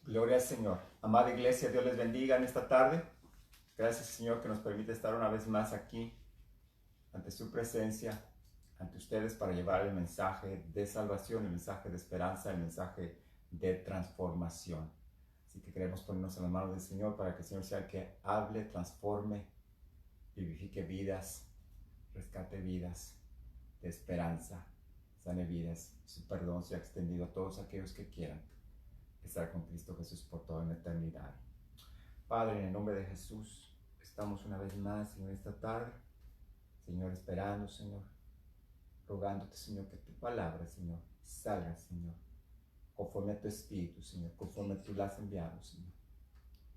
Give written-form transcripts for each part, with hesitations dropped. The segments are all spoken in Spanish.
Gloria al Señor. Amada iglesia, Dios les bendiga en esta tarde. Gracias, Señor, que nos permite estar una vez más aquí ante su presencia, ante ustedes para llevar el mensaje de salvación, el mensaje de esperanza, el mensaje de transformación. Así que queremos ponernos en las manos del Señor para que el Señor sea el que hable, transforme, vivifique vidas, rescate vidas de esperanza, sane vidas. Su perdón sea extendido a todos aquellos que quieran estar con Cristo Jesús por toda la eternidad. Padre, en el nombre de Jesús, estamos una vez más, Señor, esta tarde, Señor, esperando, Señor, rogándote, Señor, que tu palabra, Señor, salga, Señor, conforme a tu espíritu, Señor, conforme tú la has enviado, Señor.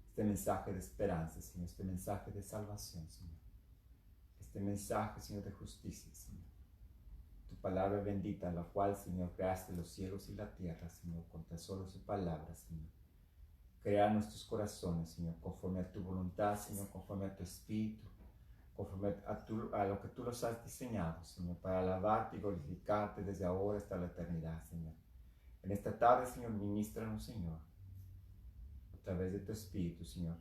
Este mensaje de esperanza, Señor, este mensaje de salvación, Señor, este mensaje, Señor, de justicia, Señor. Tu palabra bendita, la cual, Señor, creaste los cielos y la tierra, Señor, con tan solo su palabra, Señor. Crea nuestros corazones, Señor, conforme a tu voluntad, Señor, conforme a tu espíritu, conforme a lo que tú los has diseñado, Señor, para alabarte y glorificarte desde ahora hasta la eternidad, Señor. En esta tarde, Señor, ministranos, Señor, a través de tu espíritu, Señor,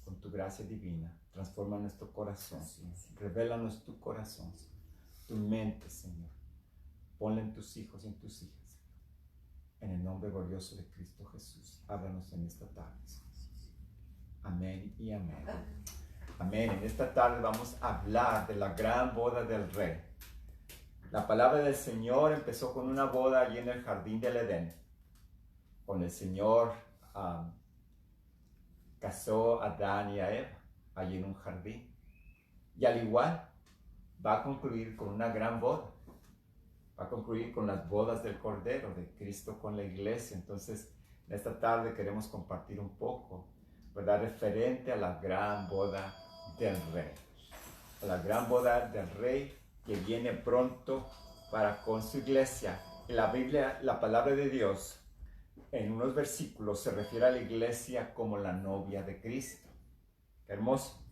con tu gracia divina. Transforma nuestro corazón, Señor. Revélanos tu corazón, Señor, tu mente, Señor. Ponle en tus hijos y en tus hijas, Señor. En el nombre glorioso de Cristo Jesús, háblanos en esta tarde, Señor. Amén y amén. Amén. En esta tarde vamos a hablar de la gran boda del Rey. La palabra del Señor empezó con una boda allí en el jardín del Edén. Cuando el Señor casó a Adán y a Eva allí en un jardín. Y al igual va a concluir con una gran boda. Va a concluir con las bodas del Cordero, de Cristo con la iglesia. Entonces, en esta tarde queremos compartir un poco, ¿verdad?, referente a la gran boda del Rey. A la gran boda del Rey que viene pronto para con su iglesia. En la Biblia, la palabra de Dios, en unos versículos, se refiere a la iglesia como la novia de Cristo. Qué hermoso.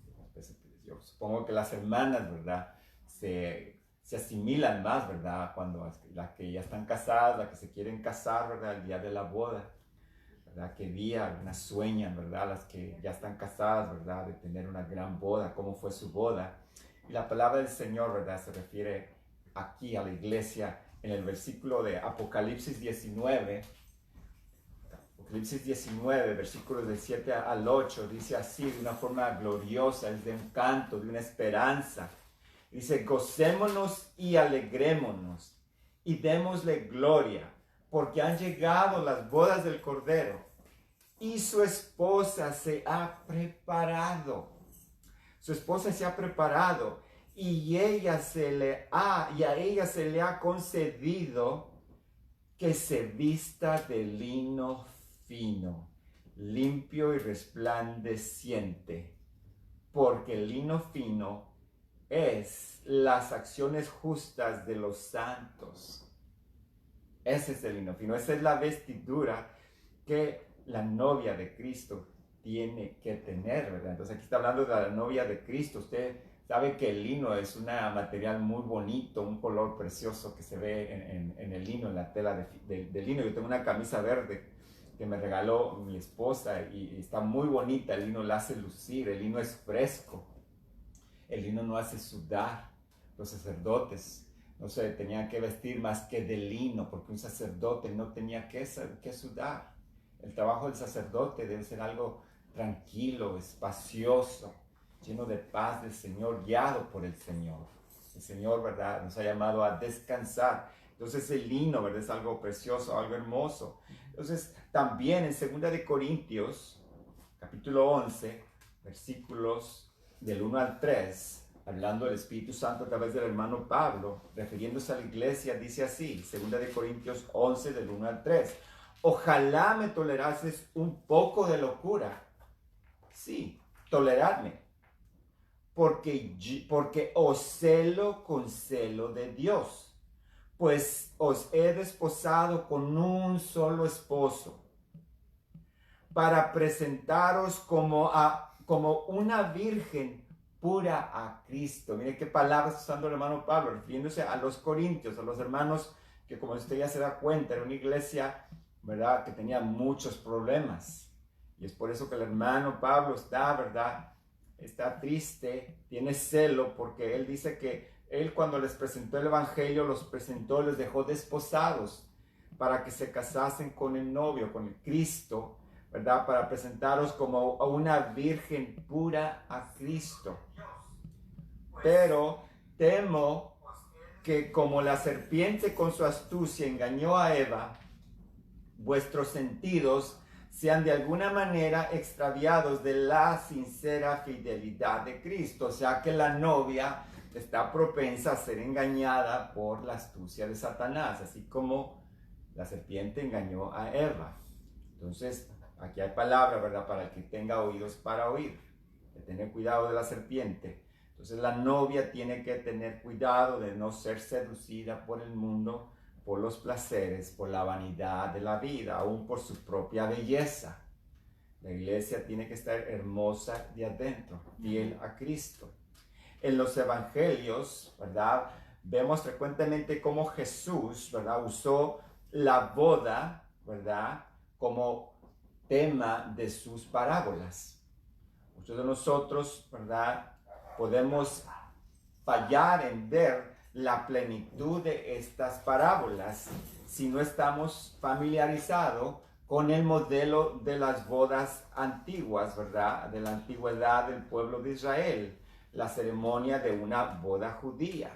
Yo supongo que las hermanas, ¿verdad?, se asimilan más, ¿verdad?, cuando las que ya están casadas, las que se quieren casar, ¿verdad?, el día de la boda, ¿verdad?, qué día, algunas sueñan, ¿verdad?, las que ya están casadas, ¿verdad?, de tener una gran boda, cómo fue su boda. Y la palabra del Señor, ¿verdad?, se refiere aquí a la iglesia en el versículo de Apocalipsis 19, Apocalipsis 19, versículos del 7 al 8, dice así, de una forma gloriosa, es de un canto, de una esperanza. Dice, gocémonos y alegrémonos y démosle gloria, porque han llegado las bodas del Cordero y su esposa se ha preparado. Su esposa se ha preparado y a ella se le ha concedido que se vista de lino fino, limpio y resplandeciente, porque el lino fino es las acciones justas de los santos. Ese es el lino fino, esa es la vestidura que la novia de Cristo tiene que tener, ¿verdad? Entonces aquí está hablando de la novia de Cristo. Usted sabe que el lino es un material muy bonito, un color precioso que se ve en el lino, en la tela de lino. Yo tengo una camisa verde que me regaló mi esposa y está muy bonita. El lino la hace lucir, el lino es fresco. El lino no hace sudar. Los sacerdotes no se tenían que vestir más que de lino, porque un sacerdote no tenía que sudar. El trabajo del sacerdote debe ser algo tranquilo, espacioso, lleno de paz del Señor, guiado por el Señor. El Señor, ¿verdad?, nos ha llamado a descansar. Entonces el lino, ¿verdad?, es algo precioso, algo hermoso. Entonces también en 2 de Corintios, capítulo 11, versículos del 1 al 3, hablando del Espíritu Santo a través del hermano Pablo, refiriéndose a la iglesia, dice así, 2 de Corintios 11, del 1 al 3. Ojalá me tolerases un poco de locura. Sí, toleradme. Porque os celo con celo de Dios, pues os he desposado con un solo esposo, para presentaros como una virgen pura a Cristo. Mire qué palabras está usando el hermano Pablo, refiriéndose a los corintios, a los hermanos que, como usted ya se da cuenta, era una iglesia ¿verdad? Que tenía muchos problemas. Y es por eso que el hermano Pablo está, ¿verdad? Está triste, tiene celo, porque él dice que él cuando les presentó el evangelio, los presentó, les dejó desposados para que se casasen con el novio, con el Cristo, ¿verdad? Para presentaros como a una virgen pura a Cristo. Pero temo que como la serpiente con su astucia engañó a Eva, vuestros sentidos sean de alguna manera extraviados de la sincera fidelidad de Cristo. O sea que la novia está propensa a ser engañada por la astucia de Satanás, así como la serpiente engañó a Eva. Entonces, aquí hay palabra, ¿verdad? Para el que tenga oídos para oír, de tener cuidado de la serpiente. Entonces la novia tiene que tener cuidado de no ser seducida por el mundo, por los placeres, por la vanidad de la vida, aún por su propia belleza. La iglesia tiene que estar hermosa de adentro, fiel a Cristo. En los evangelios, ¿verdad? Vemos frecuentemente cómo Jesús, ¿verdad? Usó la boda, ¿verdad? Como tema de sus parábolas. Muchos de nosotros, ¿verdad? Podemos fallar en ver la plenitud de estas parábolas si no estamos familiarizados con el modelo de las bodas antiguas, ¿verdad? De la antigüedad del pueblo de Israel, la ceremonia de una boda judía.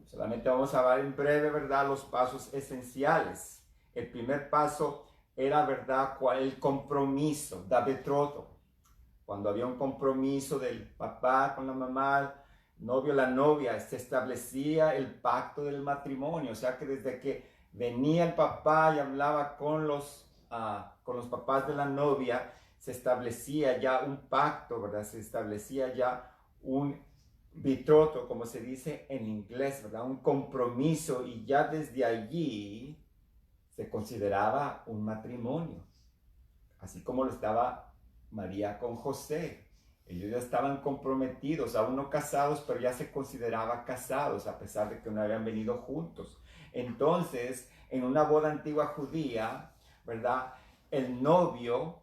Solamente vamos a ver en breve, ¿verdad? Los pasos esenciales. El primer paso era, ¿verdad? El compromiso, da betroto. Cuando había un compromiso del papá con la mamá, novio, la novia, se establecía el pacto del matrimonio. O sea que desde que venía el papá y hablaba con los papás de la novia, se establecía ya un pacto, ¿verdad? Se establecía ya un betroto, como se dice en inglés, ¿verdad? Un compromiso, y ya desde allí se consideraba un matrimonio, así como lo estaba María con José. Ellos ya estaban comprometidos, aún no casados, pero ya se consideraba casados, a pesar de que no habían venido juntos. Entonces, en una boda antigua judía, ¿verdad? El novio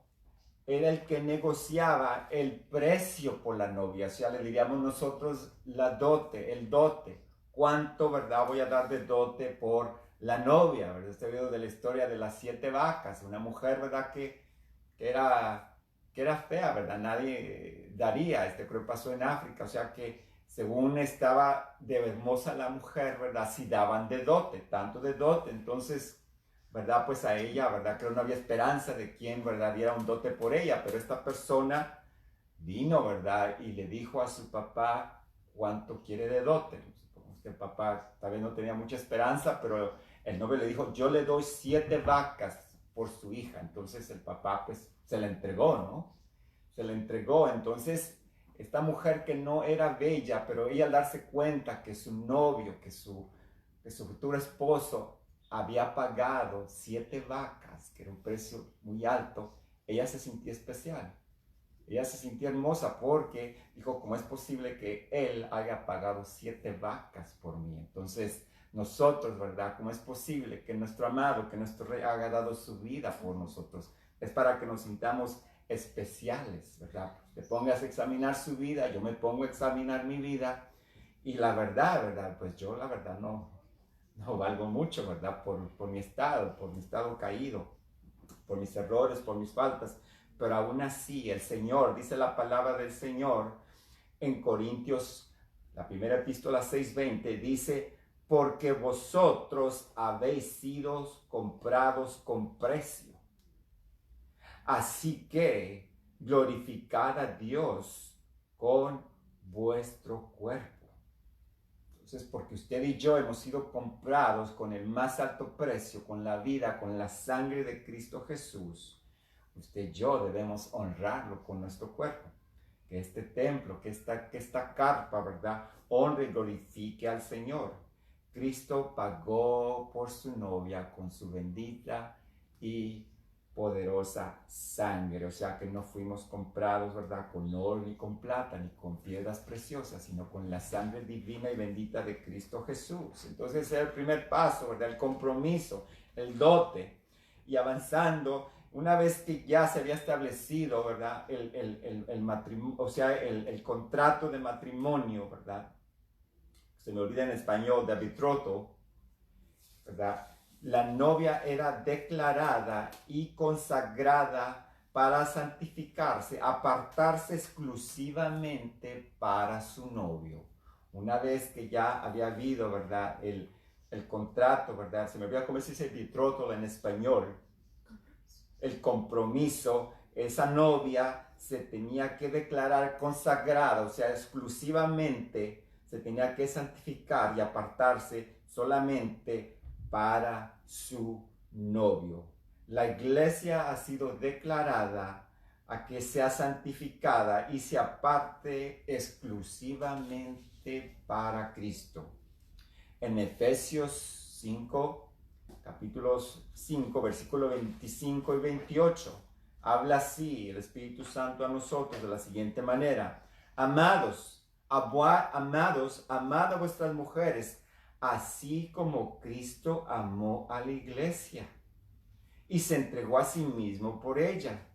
era el que negociaba el precio por la novia. O sea, le diríamos nosotros la dote, el dote. ¿Cuánto, verdad, voy a dar de dote por la novia? ¿Verdad? Este video de la historia de las 7 vacas. Una mujer, ¿verdad? Que era fea, ¿verdad? Nadie daría. Creo que pasó en África. O sea que según estaba de hermosa la mujer, ¿verdad? Si daban de dote, tanto de dote. Entonces, ¿verdad? Pues a ella, ¿verdad? Creo que no había esperanza de quien, ¿verdad? Diera un dote por ella, pero esta persona vino, ¿verdad? Y le dijo a su papá cuánto quiere de dote. Supongo que el papá tal vez no tenía mucha esperanza, pero el novio le dijo, yo le doy 7 vacas por su hija. Entonces el papá pues se la entregó, ¿no? Se la entregó. Entonces esta mujer que no era bella, pero ella al darse cuenta que su novio, que su futuro esposo había pagado 7 vacas, que era un precio muy alto, ella se sentía especial. Ella se sentía hermosa porque dijo, ¿cómo es posible que él haya pagado 7 vacas por mí? Entonces, nosotros, ¿verdad? ¿Cómo es posible que nuestro amado, que nuestro rey haya dado su vida por nosotros? Es para que nos sintamos especiales, ¿verdad? Te pongas a examinar su vida, yo me pongo a examinar mi vida, y la verdad, pues yo la verdad no valgo mucho, ¿verdad? Por mi estado caído, por mis errores, por mis faltas. Pero aún así, el Señor, dice la palabra del Señor en Corintios, la primera epístola 6:20, dice, porque vosotros habéis sido comprados con precio. Así que glorificad a Dios con vuestro cuerpo. Entonces, porque usted y yo hemos sido comprados con el más alto precio, con la vida, con la sangre de Cristo Jesús, usted y yo debemos honrarlo con nuestro cuerpo. Que este templo, que esta carpa, ¿verdad? Honre y glorifique al Señor. Cristo pagó por su novia con su bendita y poderosa sangre. O sea que no fuimos comprados, ¿verdad? Con oro ni con plata ni con piedras preciosas, sino con la sangre divina y bendita de Cristo Jesús. Entonces ese es el primer paso, ¿verdad? El compromiso, el dote. y avanzando. Una vez que ya se había establecido, ¿verdad? El matrimonio, o sea, el contrato de matrimonio, ¿verdad? Se me olvida en español, de betrothal, ¿verdad? La novia era declarada y consagrada para santificarse, apartarse exclusivamente para su novio. Una vez que ya había habido, ¿verdad? El contrato, ¿verdad? Se me olvida cómo se dice betrothal en español. El compromiso, esa novia se tenía que declarar consagrada, o sea, exclusivamente se tenía que santificar y apartarse solamente para su novio. La iglesia ha sido declarada a que sea santificada y se aparte exclusivamente para Cristo. En Efesios 5, capítulos 5, versículos 25 y 28, habla así el Espíritu Santo a nosotros de la siguiente manera: amados, amad a vuestras mujeres, así como Cristo amó a la iglesia y se entregó a sí mismo por ella,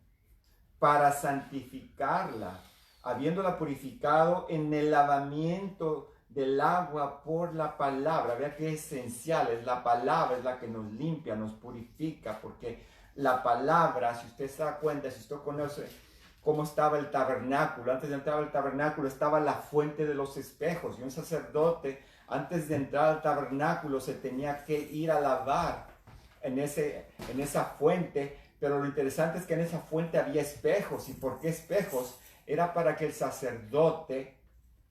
para santificarla, habiéndola purificado en el lavamiento del agua por la palabra. Vea que esencial es la palabra, es la que nos limpia, nos purifica, porque la palabra, si usted se da cuenta, si usted conoce cómo estaba el tabernáculo, antes de entrar al tabernáculo estaba la fuente de los espejos, y un sacerdote antes de entrar al tabernáculo se tenía que ir a lavar en esa fuente. Pero lo interesante es que en esa fuente había espejos. ¿Y por qué espejos? Era para que el sacerdote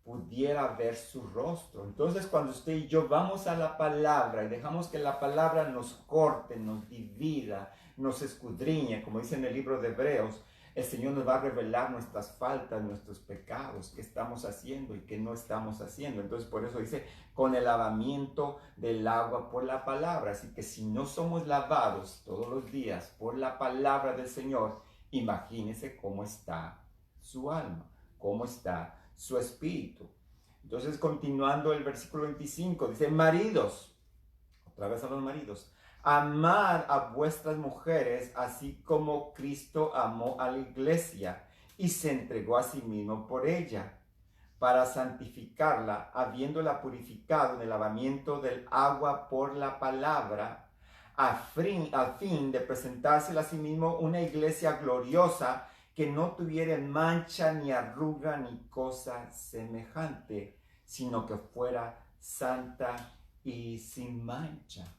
pudiera ver su rostro. Entonces, cuando usted y yo vamos a la palabra y dejamos que la palabra nos corte, nos divida, nos escudriñe, como dice en el libro de Hebreos, el Señor nos va a revelar nuestras faltas, nuestros pecados, qué estamos haciendo y qué no estamos haciendo. Entonces, por eso dice, con el lavamiento del agua por la palabra. Así que si no somos lavados todos los días por la palabra del Señor, imagínese cómo está su alma, cómo está su espíritu. Entonces, continuando el versículo 25, dice: maridos, otra vez a los maridos, amad a vuestras mujeres, así como Cristo amó a la iglesia y se entregó a sí mismo por ella, para santificarla, habiéndola purificado en el lavamiento del agua por la palabra, al fin de presentársela a sí mismo una iglesia gloriosa, que no tuviera mancha, ni arruga, ni cosa semejante, sino que fuera santa y sin mancha.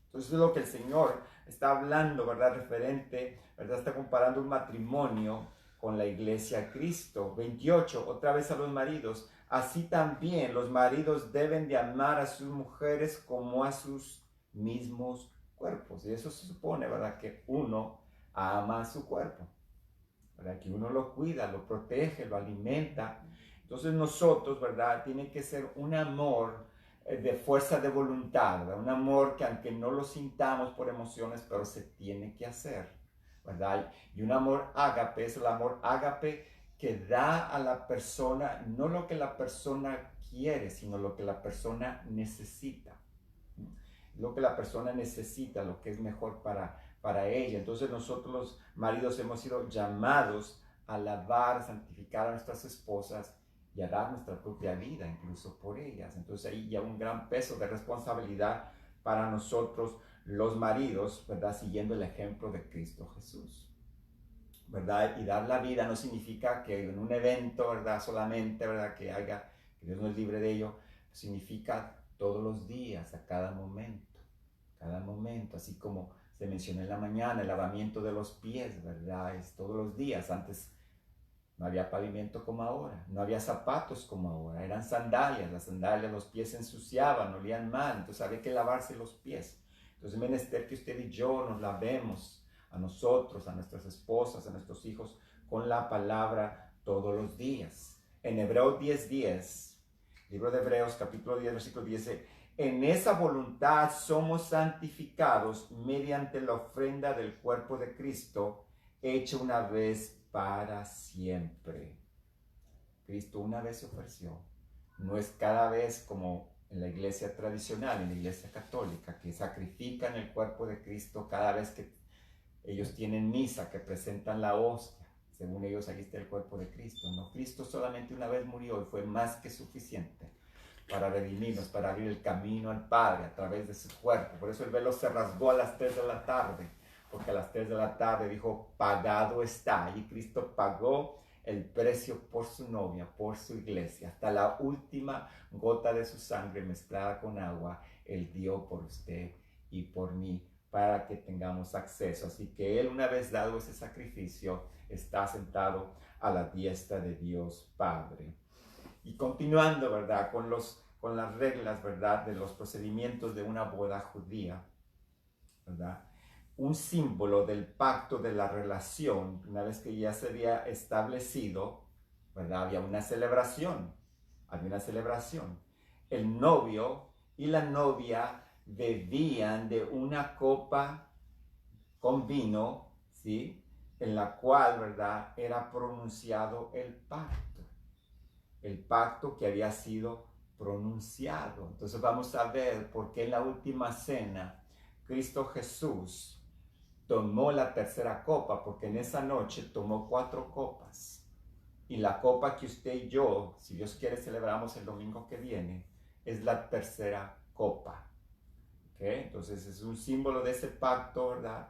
Entonces es lo que el Señor está hablando, ¿verdad? Referente, ¿verdad? Está comparando un matrimonio con la iglesia de Cristo. 28, otra vez a los maridos. Así también los maridos deben de amar a sus mujeres como a sus mismos cuerpos. Y eso se supone, ¿verdad? Que uno ama a su cuerpo, ¿verdad? Que uno lo cuida, lo protege, lo alimenta. Entonces nosotros, ¿verdad? Tiene que ser un amor de fuerza de voluntad, ¿verdad? Un amor que aunque no lo sintamos por emociones, pero se tiene que hacer, ¿verdad? Y un amor ágape es el amor ágape que da a la persona no lo que la persona quiere, sino lo que la persona necesita. Lo que la persona necesita, lo que es mejor para ella. Entonces nosotros los maridos hemos sido llamados a alabar, santificar a nuestras esposas y a dar nuestra propia vida incluso por ellas. Entonces ahí ya un gran peso de responsabilidad para nosotros los maridos, ¿verdad? Siguiendo el ejemplo de Cristo Jesús, ¿verdad? Y dar la vida no significa que en un evento, ¿verdad? Solamente, ¿verdad? Que Dios nos libre de ello, significa todos los días, a cada momento, así como se mencionó en la mañana, el lavamiento de los pies, ¿verdad? Es todos los días. Antes no había pavimento como ahora, no había zapatos como ahora, eran sandalias, las sandalias, los pies se ensuciaban, olían mal, entonces había que lavarse los pies. Entonces es menester que usted y yo nos lavemos a nosotros, a nuestras esposas, a nuestros hijos, con la palabra todos los días. En Hebreos 10:10, libro de Hebreos capítulo 10, versículo 10, en esa voluntad somos santificados mediante la ofrenda del cuerpo de Cristo, hecha una vez para siempre. Cristo una vez se ofreció. No es cada vez como en la iglesia tradicional, en la iglesia católica, que sacrifican el cuerpo de Cristo cada vez que Ellos tienen misa que presentan la hostia. Según ellos, aquí está el cuerpo de Cristo. No, Cristo solamente una vez murió y fue más que suficiente para redimirnos, para abrir el camino al Padre a través de su cuerpo. Por eso el velo se rasgó a las 3 de la tarde, porque a las 3 de la tarde dijo, pagado está. Y Cristo pagó el precio por su novia, por su iglesia. Hasta la última gota de su sangre mezclada con agua, Él dio por usted y por mí, para que tengamos acceso. Así que Él, una vez dado ese sacrificio, está sentado a la diestra de Dios Padre. Y continuando, ¿verdad? Con las reglas, ¿verdad? De los procedimientos de una boda judía, ¿verdad? Un símbolo del pacto de la relación, una vez que ya se había establecido, ¿verdad? Había una celebración. El novio y la novia bebían de una copa con vino, ¿sí? En la cual, ¿verdad? Era pronunciado el pacto que había sido pronunciado. Entonces vamos a ver por qué en la última cena Cristo Jesús tomó la tercera copa, porque en esa noche tomó 4 copas. Y la copa que usted y yo, si Dios quiere, celebramos el domingo que viene, es la tercera copa. ¿Okay? Entonces es un símbolo de ese pacto, ¿verdad?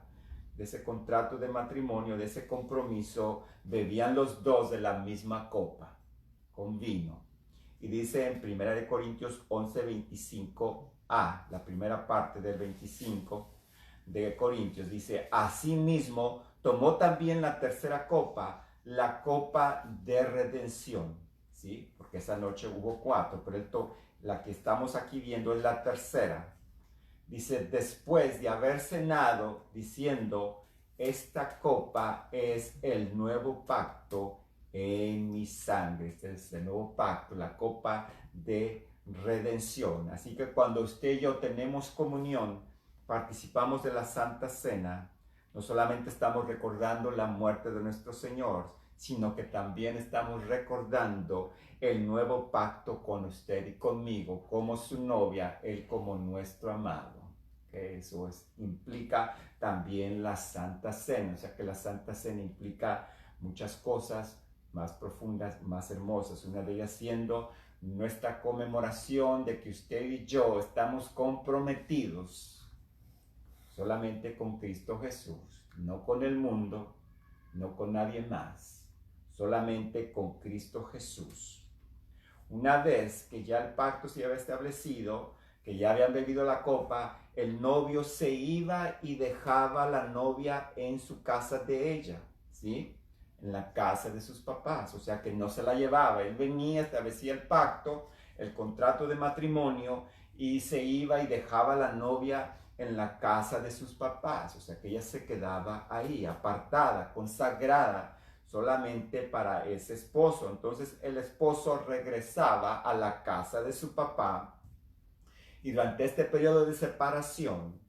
De ese contrato de matrimonio, de ese compromiso. Bebían los dos de la misma copa, con vino. Y dice en 1 Corintios 11:25a, la primera parte del 25 de Corintios, dice, asimismo tomó también la tercera copa, la copa de redención, ¿sí? Porque esa noche hubo 4, pero la que estamos aquí viendo es la tercera. Dice, después de haber cenado, diciendo, esta copa es el nuevo pacto en mi sangre. Este es el nuevo pacto, la copa de redención. Así que cuando usted y yo tenemos comunión, participamos de la Santa Cena, no solamente estamos recordando la muerte de nuestro Señor, sino que también estamos recordando el nuevo pacto con usted y conmigo, como su novia, Él como nuestro amado. Que eso implica también la Santa Cena, o sea que la Santa Cena implica muchas cosas más profundas, más hermosas, una de ellas siendo nuestra conmemoración de que usted y yo estamos comprometidos solamente con Cristo Jesús, no con el mundo, no con nadie más, solamente con Cristo Jesús. Una vez que ya el pacto se había establecido, que ya habían bebido la copa, el novio se iba y dejaba a la novia en su casa de ella, ¿sí? En la casa de sus papás, o sea que no se la llevaba. Él venía, establecía el pacto, el contrato de matrimonio y se iba y dejaba a la novia en la casa de sus papás, o sea que ella se quedaba ahí, apartada, consagrada solamente para ese esposo. Entonces el esposo regresaba a la casa de su papá y durante este periodo de separación,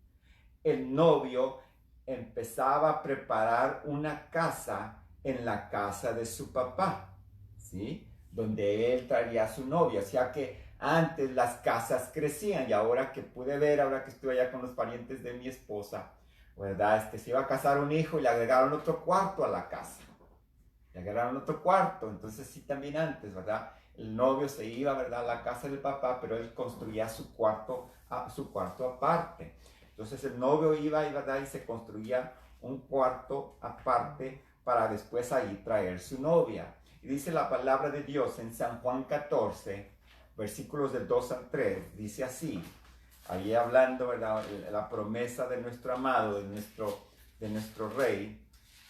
el novio empezaba a preparar una casa en la casa de su papá, ¿sí? Donde él traería a su novia, o sea que antes las casas crecían y ahora que pude ver, ahora que estuve allá con los parientes de mi esposa, ¿verdad? Se iba a casar un hijo y le agregaron otro cuarto a la casa. Le agregaron otro cuarto, entonces sí también antes, ¿verdad? El novio se iba, ¿verdad? A la casa del papá, pero él construía su cuarto aparte. Entonces el novio iba, ¿verdad? Y se construía un cuarto aparte para después ahí traer su novia. Y dice la palabra de Dios en San Juan 14, versículos del 2 al 3, dice así, ahí hablando, ¿verdad? La promesa de nuestro amado, de nuestro rey,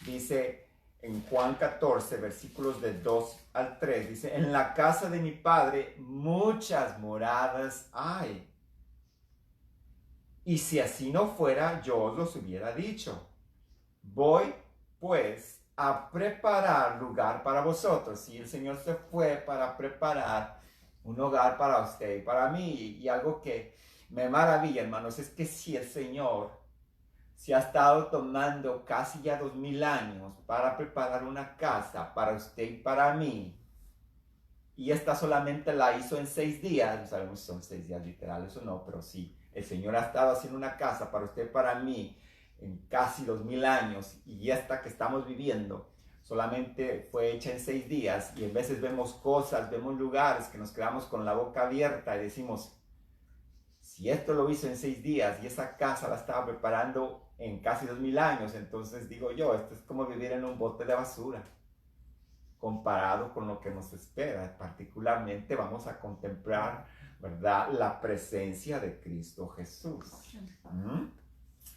dice en Juan 14, versículos del 2 al 3, dice, en la casa de mi padre muchas moradas hay. Y si así no fuera, yo os los hubiera dicho. Voy, pues, a preparar lugar para vosotros. Y el Señor se fue para preparar un hogar para usted y para mí. Y algo que me maravilla, hermanos, es que si el Señor se ha estado tomando casi ya 2000 años para preparar una casa para usted y para mí, y esta solamente la hizo en 6 días, no sabemos si son 6 días literales o no, pero sí, el Señor ha estado haciendo una casa para usted y para mí en casi 2000 años, y esta que estamos viviendo solamente fue hecha en 6 días, y en veces vemos cosas, vemos lugares que nos quedamos con la boca abierta y decimos, si esto lo hizo en 6 días y esa casa la estaba preparando en casi 2000 años, entonces digo yo, esto es como vivir en un bote de basura comparado con lo que nos espera. Particularmente vamos a contemplar, ¿verdad?, la presencia de Cristo Jesús.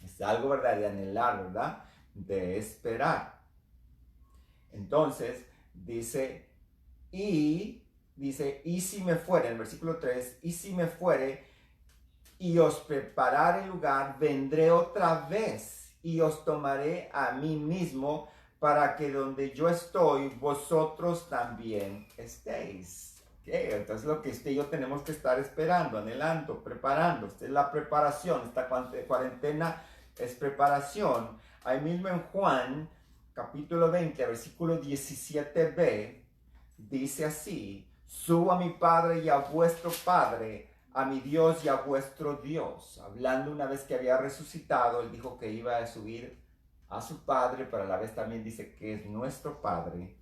Es algo, ¿verdad?, de anhelar, ¿verdad?, de esperar. Entonces, dice, y si me fuere, en el versículo 3, y si me fuere y os preparare lugar, vendré otra vez y os tomaré a mí mismo, para que donde yo estoy, vosotros también estéis. Okay, entonces lo que usted y yo tenemos que estar esperando, anhelando, preparando. Esta es la preparación, esta cuarentena es preparación. Ahí mismo en Juan, capítulo 20, versículo 17b, dice así, subo a mi Padre y a vuestro Padre, a mi Dios y a vuestro Dios. Hablando una vez que había resucitado, él dijo que iba a subir a su Padre, pero a la vez también dice que es nuestro Padre,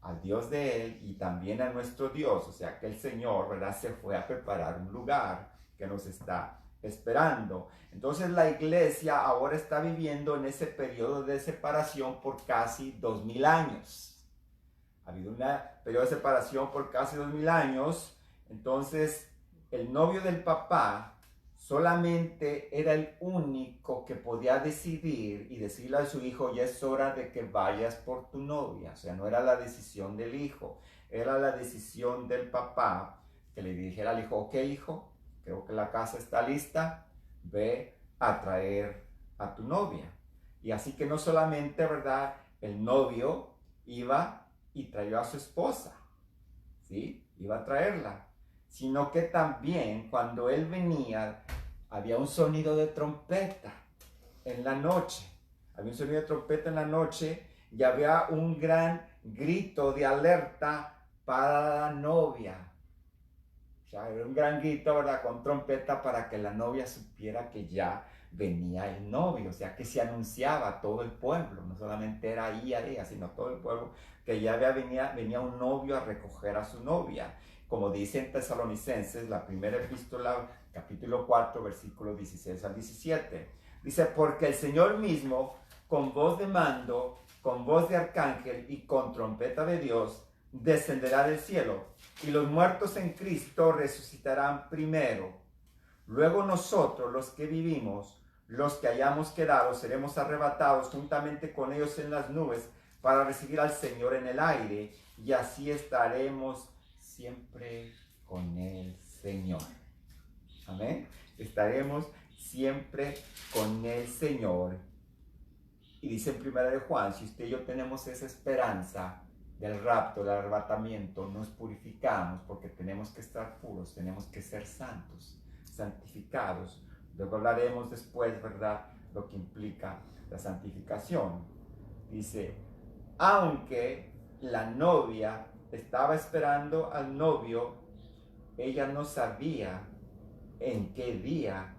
al Dios de él y también a nuestro Dios. O sea que el Señor, ¿verdad?, se fue a preparar un lugar que nos está esperando. Entonces la iglesia ahora está viviendo en ese periodo de separación por casi 2000 años. Ha habido un periodo de separación por casi 2000 años. Entonces el novio del papá solamente era el único que podía decidir y decirle a su hijo, ya es hora de que vayas por tu novia. O sea, no era la decisión del hijo, era la decisión del papá que le dijera al hijo, ok hijo, creo que la casa está lista, ve a traer a tu novia. Y así que no solamente, ¿verdad?, el novio iba y traía a su esposa, ¿sí? Iba a traerla, sino que también cuando él venía había un sonido de trompeta en la noche. Había un sonido de trompeta en la noche y había un gran grito de alerta para la novia. O sea, era un gran grito, ¿verdad?, con trompeta para que la novia supiera que ya venía el novio. O sea, que se anunciaba a todo el pueblo. No solamente era ahí a ella, sino a todo el pueblo, que ya venía un novio a recoger a su novia. Como dice en Tesalonicenses, la primera epístola, capítulo 4, versículos 16 al 17. Dice, porque el Señor mismo, con voz de mando, con voz de arcángel y con trompeta de Dios, descenderá del cielo, y los muertos en Cristo resucitarán primero. Luego nosotros, los que vivimos, los que hayamos quedado, seremos arrebatados juntamente con ellos en las nubes para recibir al Señor en el aire, y así estaremos siempre con el Señor. Amén. Estaremos siempre con el Señor. Y dice en primera de Juan, si usted y yo tenemos esa esperanza del rapto, del arrebatamiento, nos purificamos porque tenemos que estar puros, tenemos que ser santos, santificados. Luego hablaremos después, ¿verdad?, lo que implica la santificación. Dice, aunque la novia estaba esperando al novio, ella no sabía en qué día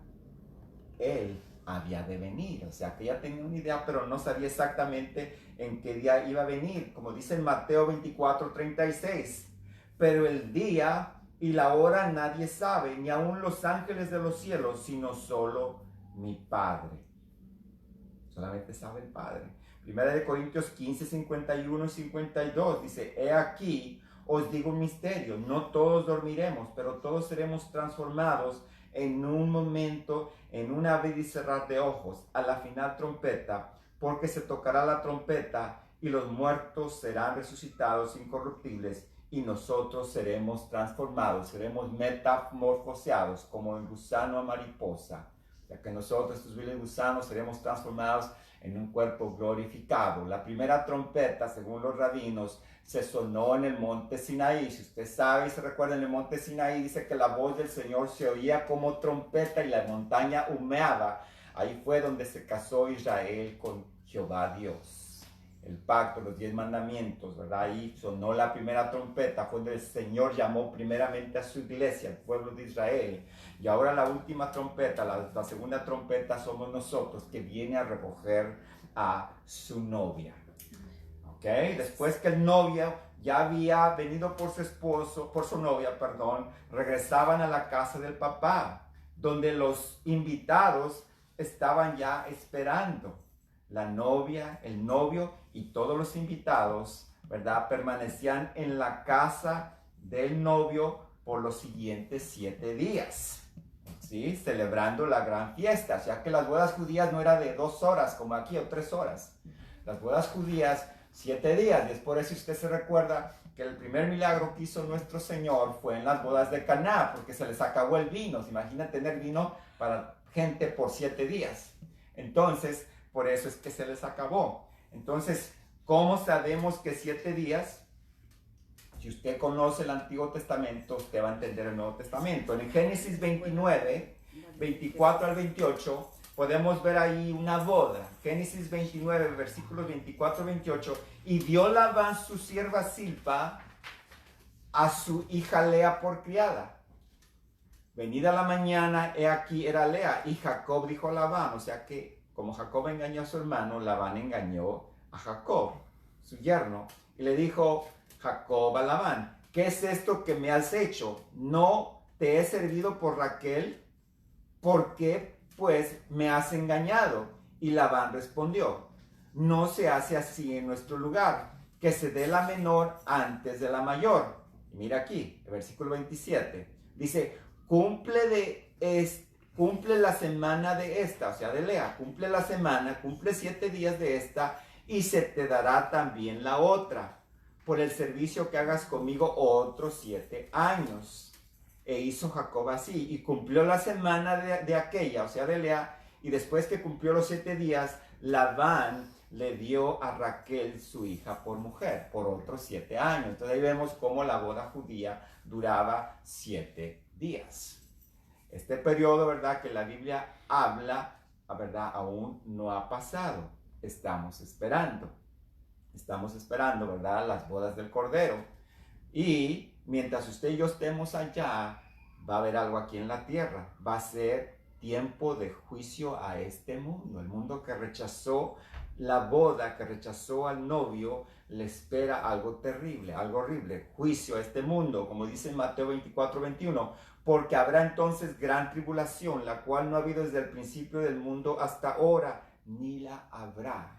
él había de venir. O sea, que ella tenía una idea, pero no sabía exactamente en qué día iba a venir. Como dice en Mateo 24:36, pero el día y la hora nadie sabe, ni aun los ángeles de los cielos, sino solo mi Padre. Solamente sabe el Padre. Primera de Corintios 15, 51 y 52 dice, he aquí, os digo un misterio, no todos dormiremos, pero todos seremos transformados en un momento, en un abrir y cerrar de ojos, a la final trompeta, porque se tocará la trompeta y los muertos serán resucitados incorruptibles y nosotros seremos transformados, seremos metamorfoseados como el gusano a mariposa. Ya que nosotros, estos viles gusanos, seremos transformados en un cuerpo glorificado. La primera trompeta, según los rabinos, se sonó en el monte Sinaí. Si usted sabe y se recuerda, en el monte Sinaí dice que la voz del Señor se oía como trompeta y la montaña humeaba. Ahí fue donde se casó Israel con Jehová Dios. el pacto, los 10 mandamientos, ¿verdad? Ahí sonó la primera trompeta, fue donde el Señor llamó primeramente a su iglesia, al pueblo de Israel. Y ahora la última trompeta, la segunda trompeta, somos nosotros, que viene a recoger a su novia. ¿Ok? Después que el novio ya había venido por su novia, regresaban a la casa del papá, donde los invitados estaban ya esperando. La novia, el novio y todos los invitados, ¿verdad? Permanecían en la casa del novio por los siguientes 7 días, ¿sí? Celebrando la gran fiesta, ya que las bodas judías no eran de 2 horas como aquí o 3 horas. Las bodas judías, 7 días, y es por eso si usted se recuerda que el primer milagro que hizo nuestro Señor fue en las bodas de Caná, porque se les acabó el vino. ¿Se imagina tener vino para gente por 7 días? Entonces, por eso es que se les acabó. Entonces, ¿cómo sabemos que 7 días? Si usted conoce el Antiguo Testamento, usted va a entender el Nuevo Testamento. En Génesis 29, 24 al 28, podemos ver ahí una boda. Génesis 29, versículos 24 al 28. Y dio Labán su sierva Silpa a su hija Lea por criada. Venida la mañana, he aquí era Lea. Y Jacob dijo a Labán, o sea que como Jacob engañó a su hermano, Labán engañó a Jacob, su yerno, y le dijo Jacob a Labán, ¿qué es esto que me has hecho? ¿No te he servido por Raquel? ¿Por qué, pues, me has engañado? Y Labán respondió, no se hace así en nuestro lugar, que se dé la menor antes de la mayor. Y mira aquí, el versículo 27, dice, cumple la semana de esta, o sea, de Lea, cumple la semana, cumple 7 días de esta, y se te dará también la otra, por el servicio que hagas conmigo otros 7 años. E hizo Jacob así, y cumplió la semana de aquella, o sea, de Lea, y después que cumplió los 7 días, Labán le dio a Raquel, su hija, por mujer, por otros 7 años. Entonces ahí vemos cómo la boda judía duraba 7 días. Este periodo, ¿verdad?, que la Biblia habla, ¿verdad?, aún no ha pasado. Estamos esperando, ¿verdad?, las bodas del Cordero. Y mientras usted y yo estemos allá, va a haber algo aquí en la tierra. Va a ser tiempo de juicio a este mundo. El mundo que rechazó la boda, que rechazó al novio, le espera algo terrible, algo horrible. Juicio a este mundo, como dice en Mateo 24, 21. Porque habrá entonces gran tribulación, la cual no ha habido desde el principio del mundo hasta ahora, ni la habrá.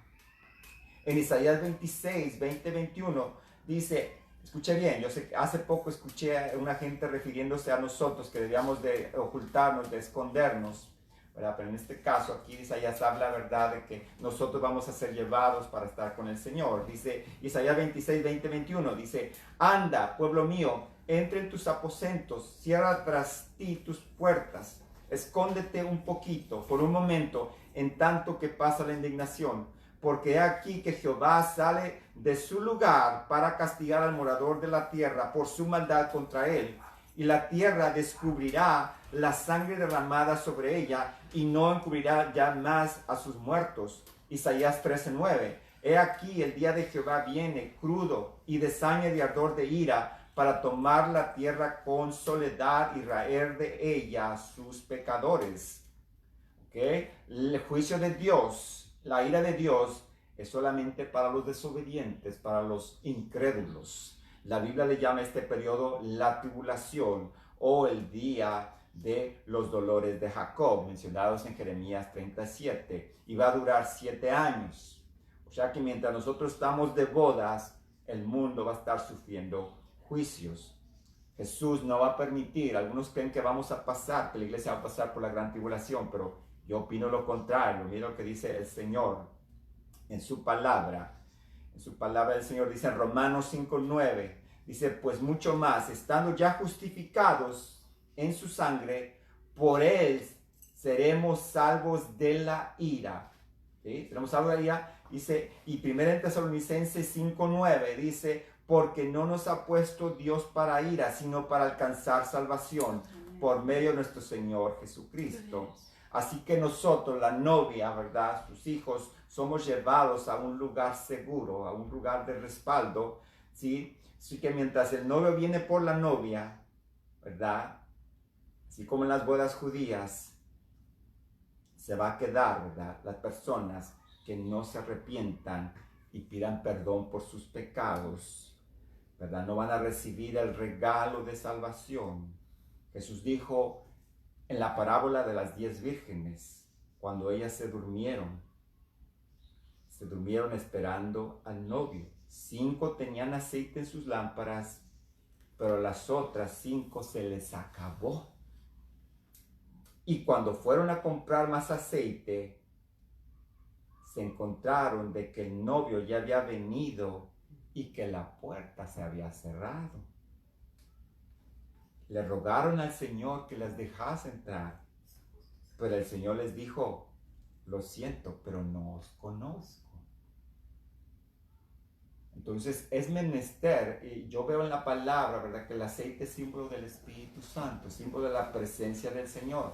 En Isaías 26, 20, 21, dice, escuche bien, yo sé que hace poco escuché a una gente refiriéndose a nosotros que debíamos de ocultarnos, de escondernos, ¿verdad? Pero en este caso aquí Isaías habla, ¿verdad?, de que nosotros vamos a ser llevados para estar con el Señor. Dice Isaías 26, 20, 21, dice, anda, pueblo mío, entra en tus aposentos, cierra tras ti tus puertas, escóndete un poquito, por un momento, en tanto que pasa la indignación, porque he aquí que Jehová sale de su lugar para castigar al morador de la tierra por su maldad contra él, y la tierra descubrirá la sangre derramada sobre ella, y no encubrirá ya más a sus muertos. Isaías 13:9. He aquí el día de Jehová viene crudo y de saña de ardor de ira, para tomar la tierra con soledad y raer de ella sus pecadores. ¿Okay? El juicio de Dios, la ira de Dios, es solamente para los desobedientes, para los incrédulos. La Biblia le llama a este periodo la tribulación o el día de los dolores de Jacob, mencionados en Jeremías 37, y va a durar 7 años. O sea que mientras nosotros estamos de bodas, el mundo va a estar sufriendo juicios. Jesús no va a permitir, algunos creen que vamos a pasar, que la iglesia va a pasar por la gran tribulación, pero yo opino lo contrario. Mira lo que dice el Señor en su palabra. En su palabra el Señor dice en Romanos 5:9, dice, pues mucho más, estando ya justificados en su sangre, por él seremos salvos de la ira. ¿Sí? Seremos salvos de la ira. Dice, y 1 Tesalonicenses 5:9 dice, porque no nos ha puesto Dios para ira, sino para alcanzar salvación por medio de nuestro Señor Jesucristo. Así que nosotros, la novia, ¿verdad?, sus hijos, somos llevados a un lugar seguro, a un lugar de respaldo, ¿sí? Así que mientras el novio viene por la novia, ¿verdad? Así como en las bodas judías, se va a quedar, ¿verdad? Las personas que no se arrepientan y pidan perdón por sus pecados, ¿verdad? No van a recibir el regalo de salvación. Jesús dijo en la parábola de las 10 vírgenes, cuando ellas se durmieron esperando al novio. 5 tenían aceite en sus lámparas, pero las otras 5 se les acabó. Y cuando fueron a comprar más aceite, se encontraron de que el novio ya había venido y que la puerta se había cerrado. Le rogaron al Señor que las dejase entrar, pero el Señor les dijo, lo siento, pero no os conozco. Entonces es menester, y yo veo en la palabra, ¿verdad?, que el aceite es símbolo del Espíritu Santo, símbolo de la presencia del Señor.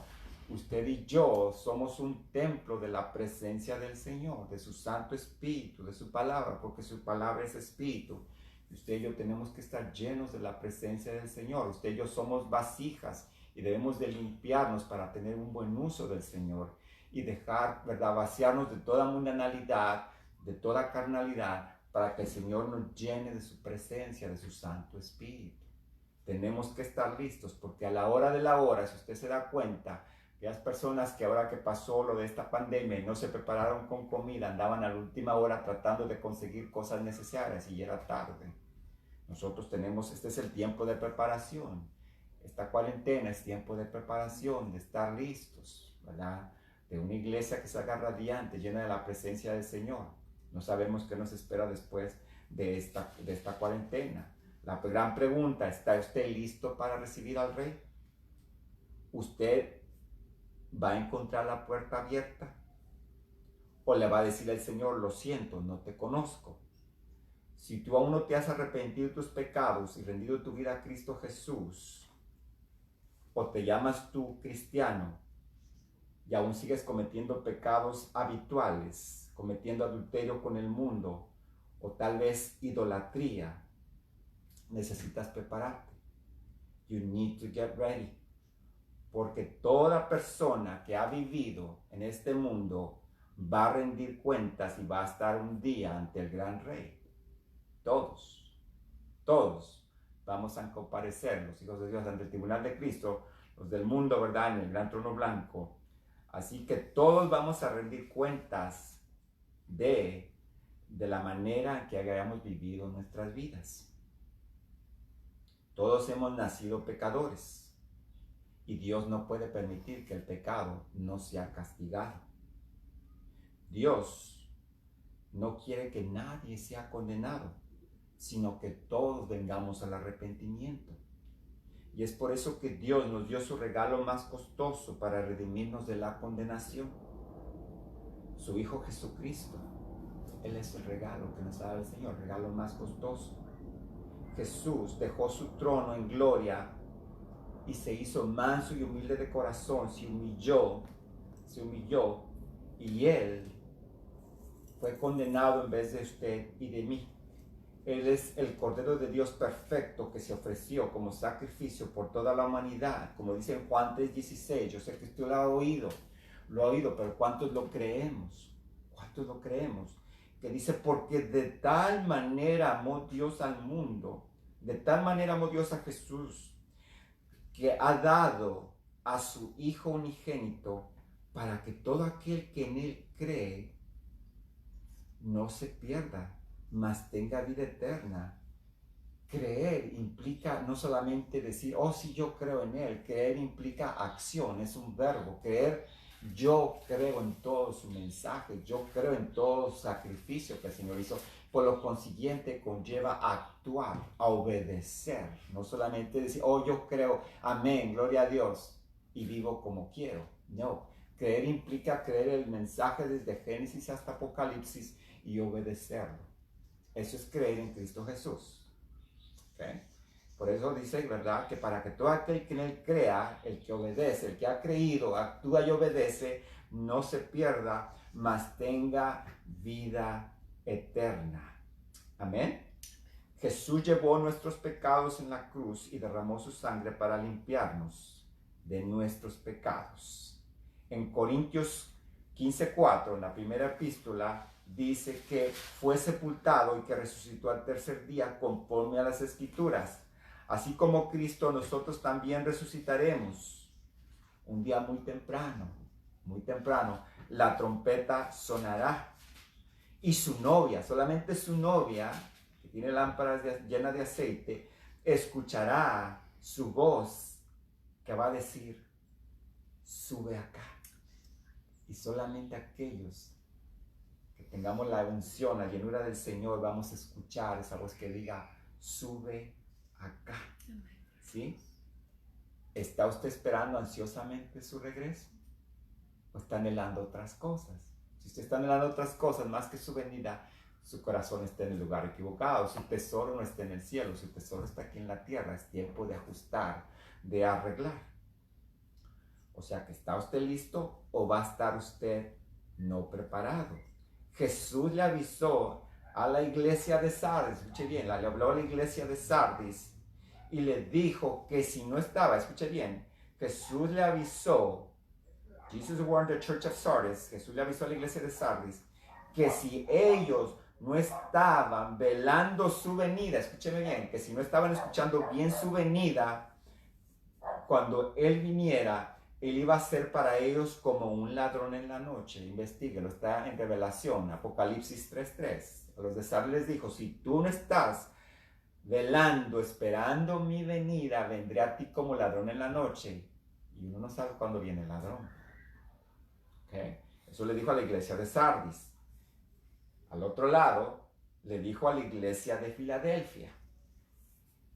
Usted y yo somos un templo de la presencia del Señor, de su Santo Espíritu, de su palabra, porque su palabra es Espíritu. Usted y yo tenemos que estar llenos de la presencia del Señor. Usted y yo somos vasijas y debemos de limpiarnos para tener un buen uso del Señor y dejar, ¿verdad?, vaciarnos de toda mundanalidad, de toda carnalidad, para que el Señor nos llene de su presencia, de su Santo Espíritu. Tenemos que estar listos, porque a la hora de la hora, si usted se da cuenta, aquellas personas que ahora que pasó lo de esta pandemia y no se prepararon con comida, andaban a la última hora tratando de conseguir cosas necesarias y ya era tarde. Nosotros tenemos, este es el tiempo de preparación. Esta cuarentena es tiempo de preparación, de estar listos, ¿verdad? De una iglesia que salga radiante, llena de la presencia del Señor. No sabemos qué nos espera después de esta cuarentena. La gran pregunta, ¿está usted listo para recibir al Rey? ¿Usted va a encontrar la puerta abierta? ¿O le va a decir al Señor, lo siento, no te conozco? Si tú aún no te has arrepentido de tus pecados y rendido tu vida a Cristo Jesús, o te llamas tú cristiano y aún sigues cometiendo pecados habituales, cometiendo adulterio con el mundo, o tal vez idolatría, necesitas prepararte. You need to get ready. Porque toda persona que ha vivido en este mundo va a rendir cuentas y va a estar un día ante el gran Rey. Todos vamos a comparecer, los hijos de Dios, ante el tribunal de Cristo, los del mundo, ¿verdad?, en el gran trono blanco. Así que todos vamos a rendir cuentas de la manera en que hayamos vivido nuestras vidas. Todos hemos nacido pecadores y Dios no puede permitir que el pecado no sea castigado. Dios no quiere que nadie sea condenado, sino que todos vengamos al arrepentimiento. Y es por eso que Dios nos dio su regalo más costoso para redimirnos de la condenación. Su Hijo Jesucristo. Él es el regalo que nos da el Señor, el regalo más costoso. Jesús dejó su trono en gloria y se hizo manso y humilde de corazón, se humilló y Él fue condenado en vez de usted y de mí. Él es el Cordero de Dios perfecto que se ofreció como sacrificio por toda la humanidad, como dice en Juan 3:16. Yo sé que usted lo ha oído, pero ¿cuántos lo creemos? ¿Cuántos lo creemos? Que dice, porque de tal manera amó Dios al mundo, de tal manera amó Dios a Jesús, que ha dado a su Hijo unigénito para que todo aquel que en Él cree no se pierda, mas tenga vida eterna. Creer implica no solamente decir, oh sí, yo creo en Él. Creer implica acción, es un verbo. Creer, yo creo en todo su mensaje, yo creo en todo sacrificio que el Señor hizo. Por lo consiguiente conlleva actuar, a obedecer. No solamente decir, oh yo creo, amén, gloria a Dios, y vivo como quiero. No, creer implica creer el mensaje desde Génesis hasta Apocalipsis y obedecerlo. Eso es creer en Cristo Jesús. ¿Okay? Por eso dice, ¿verdad?, que para que todo aquel que en Él crea, el que obedece, el que ha creído, actúa y obedece, no se pierda, mas tenga vida eterna. Amén. Jesús llevó nuestros pecados en la cruz y derramó su sangre para limpiarnos de nuestros pecados. En Corintios 15:4, en la primera epístola, dice que fue sepultado y que resucitó al tercer día conforme a las Escrituras. Así como Cristo, nosotros también resucitaremos un día muy temprano, la trompeta sonará y su novia, solamente su novia, que tiene lámparas llenas de aceite, escuchará su voz que va a decir, sube acá. Y solamente aquellos que tengamos la unción, la llenura del Señor, vamos a escuchar esa voz que diga, sube acá. ¿Sí? ¿Está usted esperando ansiosamente su regreso? ¿O está anhelando otras cosas? Si usted está anhelando otras cosas más que su venida, su corazón está en el lugar equivocado. Su tesoro no está en el cielo, su tesoro está aquí en la tierra. Es tiempo de ajustar, de arreglar. O sea, que ¿está usted listo o va a estar usted no preparado? Jesús le avisó a la iglesia de Sardis, escuche bien, le habló a la iglesia de Sardis y le dijo que si no estaba, escuche bien, Jesús le avisó, Jesus warned the church of Sardis, Jesús le avisó a la iglesia de Sardis, que si ellos no estaban velando su venida, escúcheme bien, que si no estaban escuchando bien su venida, cuando Él viniera, Él iba a ser para ellos como un ladrón en la noche. Investíguelo, está en Revelación, Apocalipsis 3:3. A los de Sardis les dijo, si tú no estás velando, esperando mi venida, vendré a ti como ladrón en la noche. Y uno no sabe cuándo viene el ladrón. ¿Okay? Eso le dijo a la iglesia de Sardis. Al otro lado, le dijo a la iglesia de Filadelfia.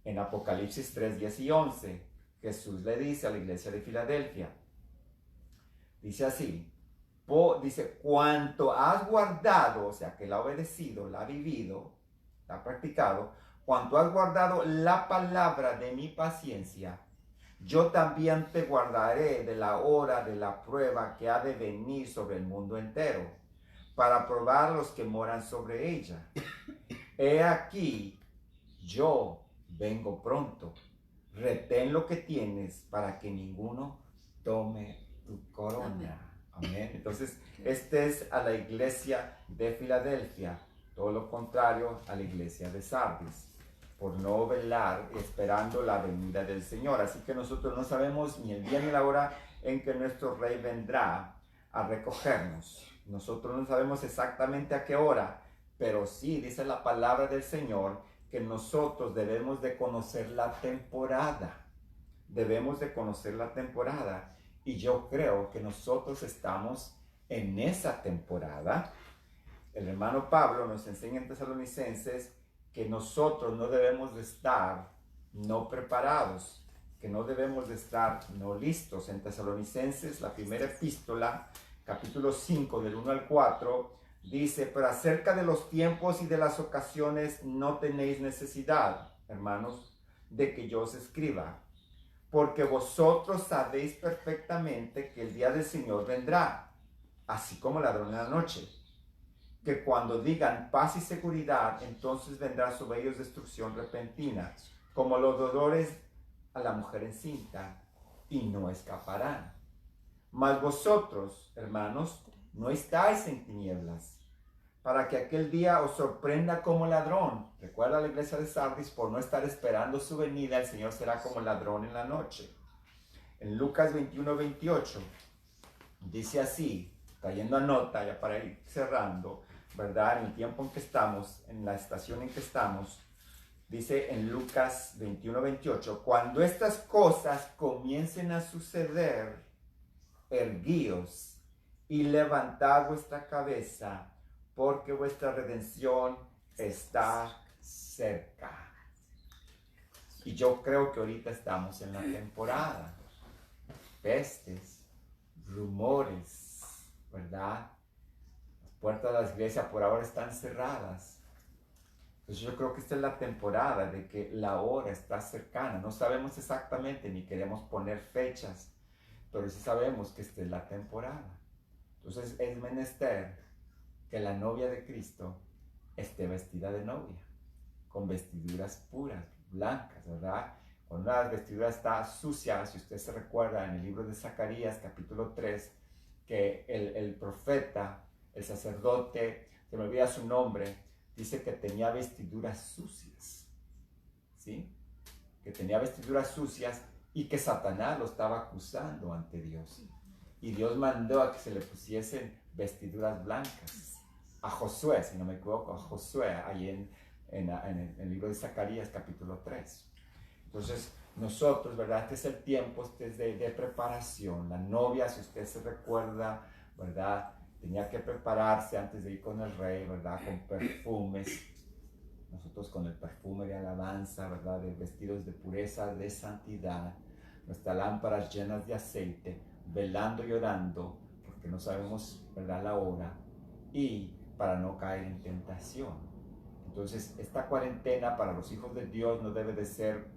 En Apocalipsis 3:10 y 11, Jesús le dice a la iglesia de Filadelfia, dice así, dice, cuanto has guardado, o sea, que la ha obedecido, la ha vivido, la ha practicado, cuanto has guardado la palabra de mi paciencia, yo también te guardaré de la hora de la prueba que ha de venir sobre el mundo entero, para probar a los que moran sobre ella. He aquí, yo vengo pronto. Retén lo que tienes para que ninguno tome tu corona. Amén. Entonces, este es a la iglesia de Filadelfia, todo lo contrario a la iglesia de Sardis, por no velar esperando la venida del Señor. Así que nosotros no sabemos ni el día ni la hora en que nuestro Rey vendrá a recogernos. Nosotros no sabemos exactamente a qué hora, pero sí dice la palabra del Señor que nosotros debemos de conocer la temporada. Debemos de conocer la temporada. Y yo creo que nosotros estamos en esa temporada. El hermano Pablo nos enseña en Tesalonicenses que nosotros no debemos de estar no preparados, que no debemos de estar no listos. En Tesalonicenses, la primera epístola, capítulo 5, del 1 al 4, dice, pero acerca de los tiempos y de las ocasiones no tenéis necesidad, hermanos, de que yo os escriba, porque vosotros sabéis perfectamente que el día del Señor vendrá, así como ladrón en la noche, que cuando digan paz y seguridad, entonces vendrá sobre ellos destrucción repentina, como los dolores a la mujer encinta, y no escaparán. Mas vosotros, hermanos, no estáis en tinieblas, para que aquel día os sorprenda como ladrón. Recuerda la iglesia de Sardis, por no estar esperando su venida, el Señor será como ladrón en la noche. En Lucas 21:28, dice así, trayendo a nota ya para ir cerrando, ¿verdad? En el tiempo en que estamos, en la estación en que estamos, dice en Lucas 21:28, cuando estas cosas comiencen a suceder, erguíos y levantad vuestra cabeza, porque vuestra redención está cerca. Y yo creo que ahorita estamos en la temporada. Pestes, rumores, ¿verdad? Las puertas de la iglesia por ahora están cerradas. Entonces yo creo que esta es la temporada de que la hora está cercana. No sabemos exactamente ni queremos poner fechas, pero sí sabemos que esta es la temporada. Entonces es menester que la novia de Cristo esté vestida de novia, con vestiduras puras, blancas, ¿verdad? Cuando una vestidura está sucia, si usted se recuerda en el libro de Zacarías, capítulo 3, que el profeta, el sacerdote, se me olvida su nombre, dice que tenía vestiduras sucias, ¿sí? Que tenía vestiduras sucias y que Satanás lo estaba acusando ante Dios. Y Dios mandó a que se le pusiesen vestiduras blancas. A Josué, si no me equivoco, a Josué, ahí en el libro de Zacarías, capítulo 3. Entonces, nosotros, ¿verdad? Este es el tiempo, este es de preparación. La novia, si usted se recuerda, ¿verdad? Tenía que prepararse antes de ir con el rey, ¿verdad? Con perfumes. Nosotros con el perfume de alabanza, ¿verdad? De vestidos de pureza, de santidad. Nuestras lámparas llenas de aceite, velando y orando, porque no sabemos, ¿verdad? La hora. Y para no caer en tentación. Entonces, esta cuarentena para los hijos de Dios no debe de ser,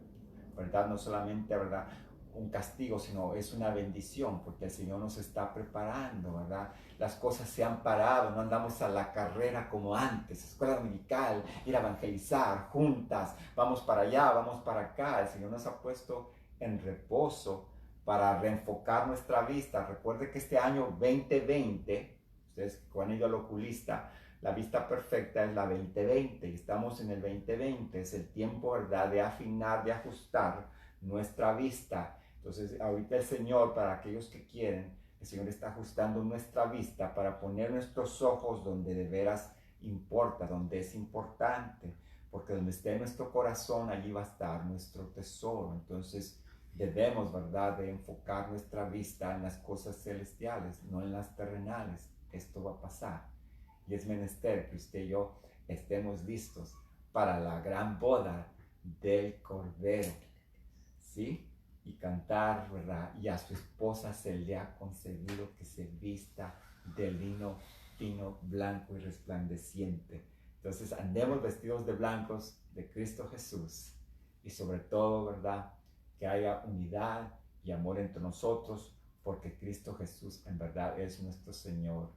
¿verdad? No solamente, ¿verdad? Un castigo, sino es una bendición, porque el Señor nos está preparando, ¿verdad? Las cosas se han parado, no andamos a la carrera como antes, escuela dominical, ir a evangelizar, juntas, vamos para allá, vamos para acá. El Señor nos ha puesto en reposo para reenfocar nuestra vista. Recuerde que este año 2020, ustedes que han ido al oculista, la vista perfecta es la 2020 y estamos en el 2020, es el tiempo, ¿verdad?, de afinar, de ajustar nuestra vista. Entonces, ahorita el Señor, para aquellos que quieren, el Señor está ajustando nuestra vista para poner nuestros ojos donde de veras importa, donde es importante, porque donde esté nuestro corazón, allí va a estar nuestro tesoro. Entonces, debemos, ¿verdad?, de enfocar nuestra vista en las cosas celestiales, no en las terrenales. Esto va a pasar. Y es menester que usted y yo estemos listos para la gran boda del Cordero, ¿sí? Y cantar, ¿verdad? Y a su esposa se le ha concedido que se vista de lino fino, blanco y resplandeciente. Entonces andemos vestidos de blancos de Cristo Jesús. Y sobre todo, ¿verdad?, que haya unidad y amor entre nosotros, porque Cristo Jesús en verdad es nuestro Señor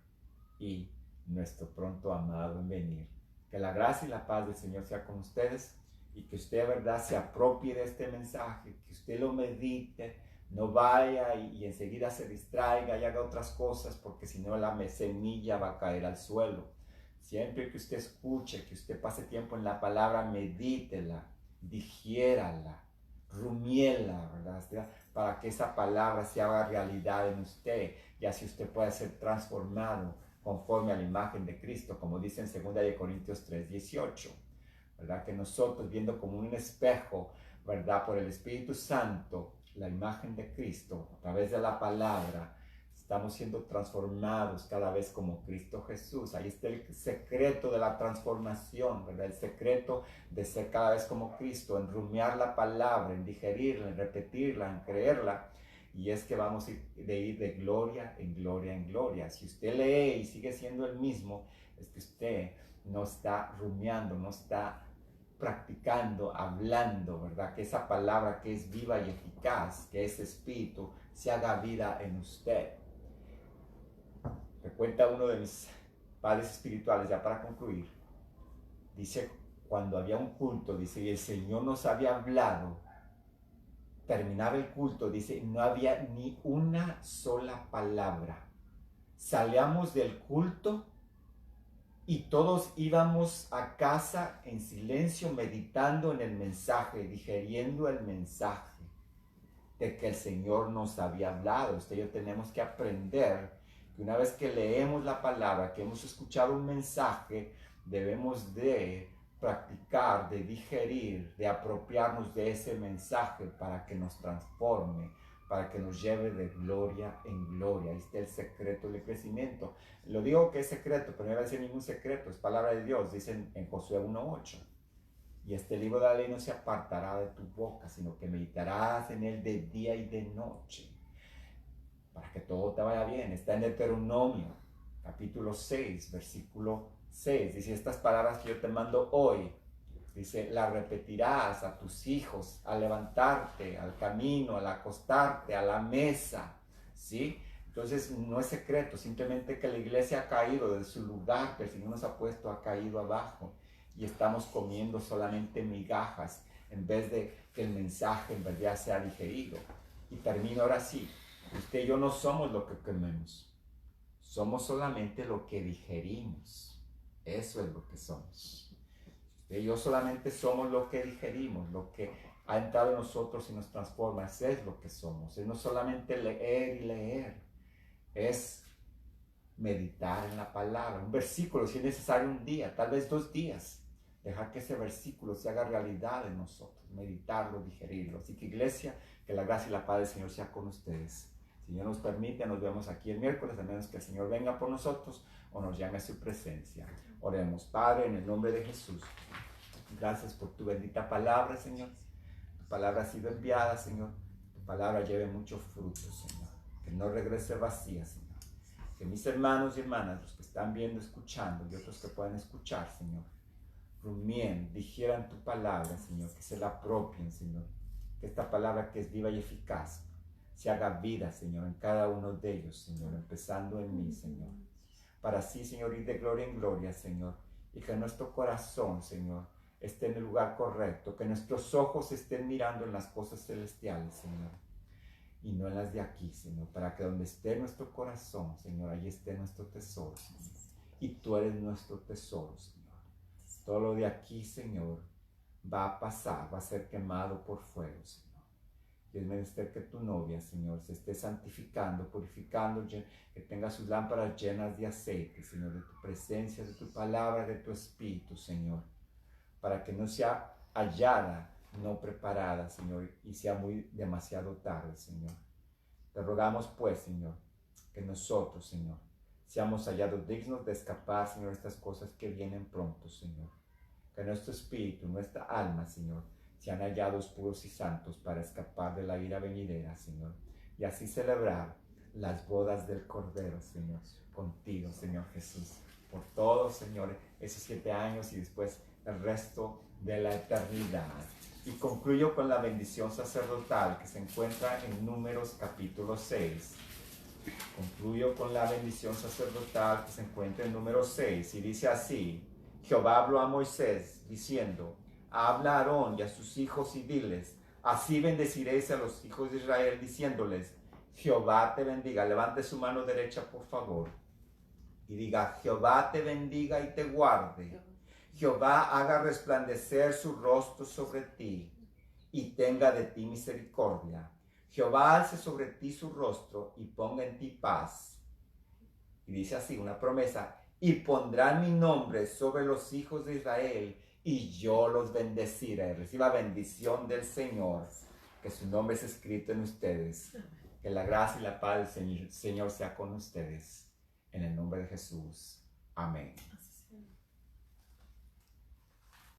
y nuestro pronto amado en venir. Que la gracia y la paz del Señor sea con ustedes y que usted, ¿verdad?, se apropie de este mensaje, que usted lo medite, no vaya y enseguida se distraiga y haga otras cosas, porque si no la semilla va a caer al suelo. Siempre que usted escuche, que usted pase tiempo en la palabra, medítela, digiérala, rumiela, ¿verdad?, para que esa palabra se haga realidad en usted y así usted pueda ser transformado conforme a la imagen de Cristo, como dice en 2 Corintios 3:18, ¿verdad? Que nosotros, viendo como un espejo, ¿verdad?, por el Espíritu Santo, la imagen de Cristo, a través de la palabra, estamos siendo transformados cada vez como Cristo Jesús. Ahí está el secreto de la transformación, ¿verdad? El secreto de ser cada vez como Cristo, en rumiar la palabra, en digerirla, en repetirla, en creerla. Y es que vamos a ir de gloria en gloria en gloria. Si usted lee y sigue siendo el mismo, es que usted no está rumiando, no está practicando, hablando, ¿verdad? Que esa palabra que es viva y eficaz, que es espíritu, se haga vida en usted. Me cuenta uno de mis padres espirituales, ya para concluir, dice, cuando había un culto, dice, y el Señor nos había hablado, terminaba el culto, dice, no había ni una sola palabra. Salíamos del culto y todos íbamos a casa en silencio, meditando en el mensaje, digeriendo el mensaje de que el Señor nos había hablado. Usted y yo tenemos que aprender que una vez que leemos la palabra, que hemos escuchado un mensaje, debemos de practicar, de digerir, de apropiarnos de ese mensaje para que nos transforme, para que nos lleve de gloria en gloria. Ahí está el secreto del crecimiento. Lo digo que es secreto, pero no va a decir ningún secreto, es palabra de Dios, dicen en Josué 1:8. Y este libro de la ley no se apartará de tu boca, sino que meditarás en él de día y de noche, para que todo te vaya bien. Está en Deuteronomio, capítulo 6, versículo 6. Dice, estas palabras que yo te mando hoy, dice, las repetirás a tus hijos al levantarte, al camino, al acostarte, a la mesa, ¿sí? Entonces no es secreto, simplemente que la iglesia ha caído de su lugar, que el Señor nos ha puesto, ha caído abajo y estamos comiendo solamente migajas en vez de que el mensaje en verdad sea digerido. Y termino ahora sí, usted y yo no somos lo que comemos, somos solamente lo que digerimos, eso es lo que somos. Usted y yo solamente somos lo que digerimos, lo que ha entrado en nosotros y nos transforma, eso es lo que somos, es no solamente leer y leer, es meditar en la palabra, un versículo, si es necesario un día, tal vez 2 días, dejar que ese versículo se haga realidad en nosotros, meditarlo, digerirlo. Así que iglesia, que la gracia y la paz del Señor sea con ustedes. Si Dios nos permite, nos vemos aquí el miércoles, a menos que el Señor venga por nosotros o nos llame a su presencia. Oremos. Padre, en el nombre de Jesús, gracias por tu bendita palabra, Señor. Tu palabra ha sido enviada, Señor. Tu palabra lleve mucho fruto, Señor. Que no regrese vacía, Señor. Que mis hermanos y hermanas, los que están viendo, escuchando, y otros que puedan escuchar, Señor, rumien, digieran tu palabra, Señor, que se la apropien, Señor. Que esta palabra que es viva y eficaz se haga vida, Señor, en cada uno de ellos, Señor, empezando en mí, Señor. Para así, Señor, ir de gloria en gloria, Señor, y que nuestro corazón, Señor, esté en el lugar correcto, que nuestros ojos estén mirando en las cosas celestiales, Señor, y no en las de aquí, Señor, para que donde esté nuestro corazón, Señor, ahí esté nuestro tesoro, Señor. Y tú eres nuestro tesoro, Señor. Todo lo de aquí, Señor, va a pasar, va a ser quemado por fuego, Señor. Y es menester que tu novia, Señor, se esté santificando, purificando, que tenga sus lámparas llenas de aceite, Señor, de tu presencia, de tu palabra, de tu espíritu, Señor, para que no sea hallada, no preparada, Señor, y sea muy demasiado tarde, Señor. Te rogamos, pues, Señor, que nosotros, Señor, seamos hallados dignos de escapar, Señor, estas cosas que vienen pronto, Señor. Que nuestro espíritu, nuestra alma, Señor, sean hallados puros y santos para escapar de la ira venidera, Señor. Y así celebrar las bodas del Cordero, Señor, contigo, Señor Jesús. Por todos, Señor, esos 7 años y después el resto de la eternidad. Y concluyo con la bendición sacerdotal que se encuentra en Números capítulo 6. Concluyo con la bendición sacerdotal que se encuentra en Números 6 y dice así: Jehová habló a Moisés diciendo: habla a Aarón y a sus hijos y diles: así bendeciréis a los hijos de Israel, diciéndoles: Jehová te bendiga. Levante su mano derecha, por favor, y diga: Jehová te bendiga y te guarde. Jehová haga resplandecer su rostro sobre ti y tenga de ti misericordia. Jehová alce sobre ti su rostro y ponga en ti paz. Y dice así, una promesa: y pondrán mi nombre sobre los hijos de Israel y yo los bendeciré. Reciba bendición del Señor, que su nombre es escrito en ustedes. Que la gracia y la paz del Señor sea con ustedes. En el nombre de Jesús. Amén.